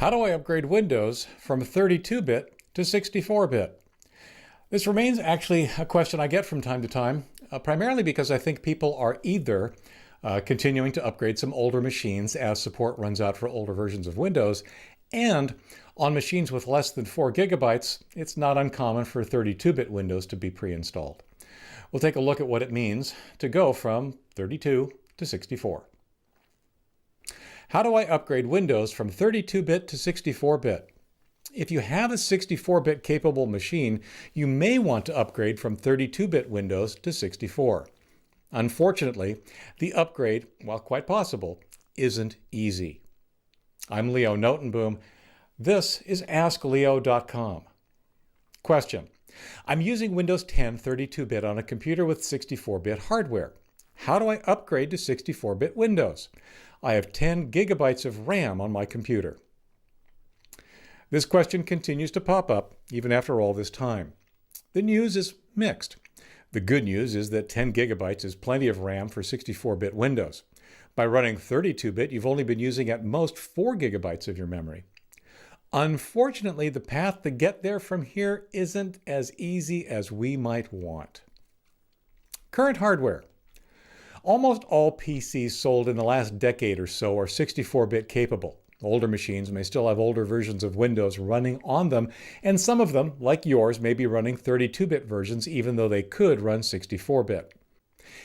How do I upgrade Windows from 32-bit to 64-bit? This remains actually a question I get from time to time, primarily because I think people are either continuing to upgrade some older machines as support runs out for older versions of Windows, and on machines with less than 4 gigabytes, it's not uncommon for 32-bit Windows to be pre-installed. We'll take a look at what it means to go from 32 to 64. How do I upgrade Windows from 32-bit to 64-bit? If you have a 64-bit capable machine, you may want to upgrade from 32-bit Windows to 64. Unfortunately, the upgrade, while quite possible, isn't easy. I'm Leo Notenboom. This is AskLeo.com. Question: I'm using Windows 10 32-bit on a computer with 64-bit hardware. How do I upgrade to 64-bit Windows? I have 10 gigabytes of RAM on my computer. This question continues to pop up even after all this time. The news is mixed. The good news is that 10 gigabytes is plenty of RAM for 64-bit Windows. By running 32-bit, you've only been using at most 4 gigabytes of your memory. Unfortunately, the path to get there from here isn't as easy as we might want. Current hardware. Almost all PCs sold in the last decade or so are 64-bit capable. Older machines may still have older versions of Windows running on them, and some of them, like yours, may be running 32-bit versions even though they could run 64-bit.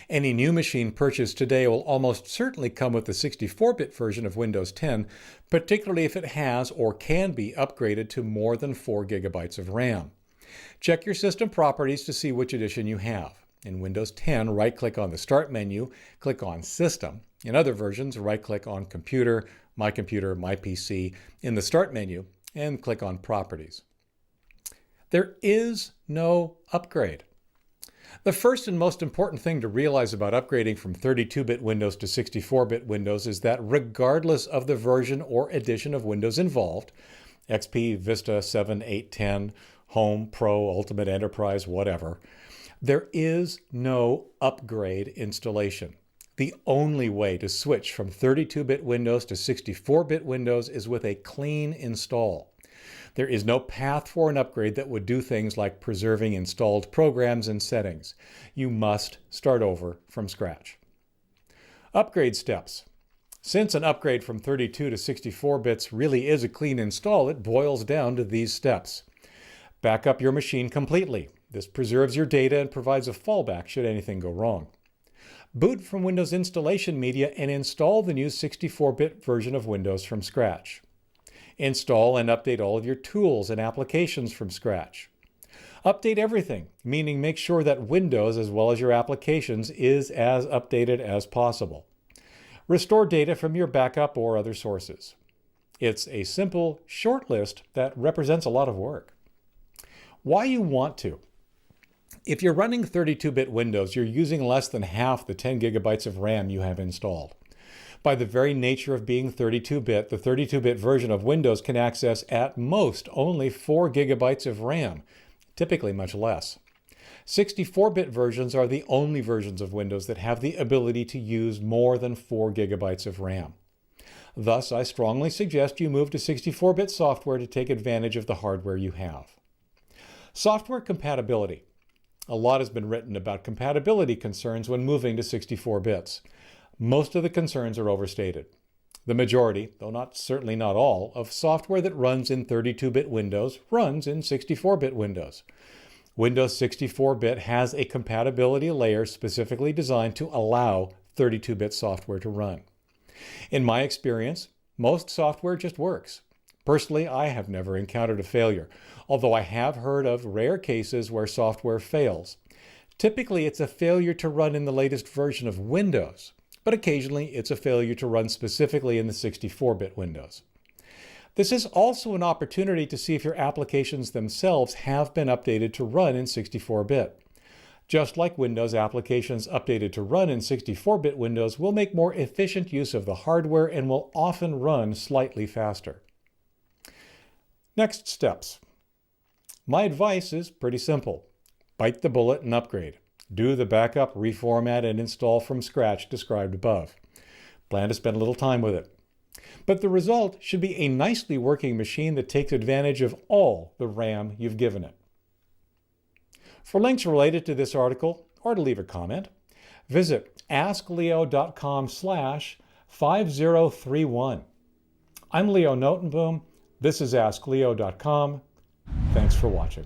Any new machine purchased today will almost certainly come with the 64-bit version of Windows 10, particularly if it has or can be upgraded to more than 4 gigabytes of RAM. Check your system properties to see which edition you have. In Windows 10, right-click on the Start menu, click on System. In other versions, right-click on Computer, My Computer, My PC in the Start menu, and click on Properties. There is no upgrade. The first and most important thing to realize about upgrading from 32-bit Windows to 64-bit Windows is that regardless of the version or edition of Windows involved, XP, Vista, 7, 8, 10, Home, Pro, Ultimate, Enterprise, whatever, there is no upgrade installation. The only way to switch from 32-bit Windows to 64-bit Windows is with a clean install. There is no path for an upgrade that would do things like preserving installed programs and settings. You must start over from scratch. Upgrade steps. Since an upgrade from 32 to 64 bits really is a clean install, it boils down to these steps. Back up your machine completely. This preserves your data and provides a fallback should anything go wrong. Boot from Windows Installation Media and install the new 64-bit version of Windows from scratch. Install and update all of your tools and applications from scratch. Update everything, meaning make sure that Windows as well as your applications is as updated as possible. Restore data from your backup or other sources. It's a simple, short list that represents a lot of work. Why you want to. If you're running 32-bit Windows, you're using less than half the 10 gigabytes of RAM you have installed. By the very nature of being 32-bit, the 32-bit version of Windows can access at most only 4 gigabytes of RAM, typically much less. 64-bit versions are the only versions of Windows that have the ability to use more than 4 gigabytes of RAM. Thus, I strongly suggest you move to 64-bit software to take advantage of the hardware you have. Software compatibility. A lot has been written about compatibility concerns when moving to 64 bits. Most of the concerns are overstated. The majority, though certainly not all, of software that runs in 32-bit Windows runs in 64-bit Windows. Windows 64-bit has a compatibility layer specifically designed to allow 32-bit software to run. In my experience, most software just works. Personally, I have never encountered a failure, although I have heard of rare cases where software fails. Typically, it's a failure to run in the latest version of Windows, but occasionally it's a failure to run specifically in the 64-bit Windows. This is also an opportunity to see if your applications themselves have been updated to run in 64-bit. Just like Windows, applications updated to run in 64-bit Windows will make more efficient use of the hardware and will often run slightly faster. Next steps. My advice is pretty simple. Bite the bullet and upgrade. Do the backup, reformat, and install from scratch described above. Plan to spend a little time with it. But the result should be a nicely working machine that takes advantage of all the RAM you've given it. For links related to this article, or to leave a comment, visit askleo.com/5031. I'm Leo Notenboom. This is AskLeo.com. Thanks for watching.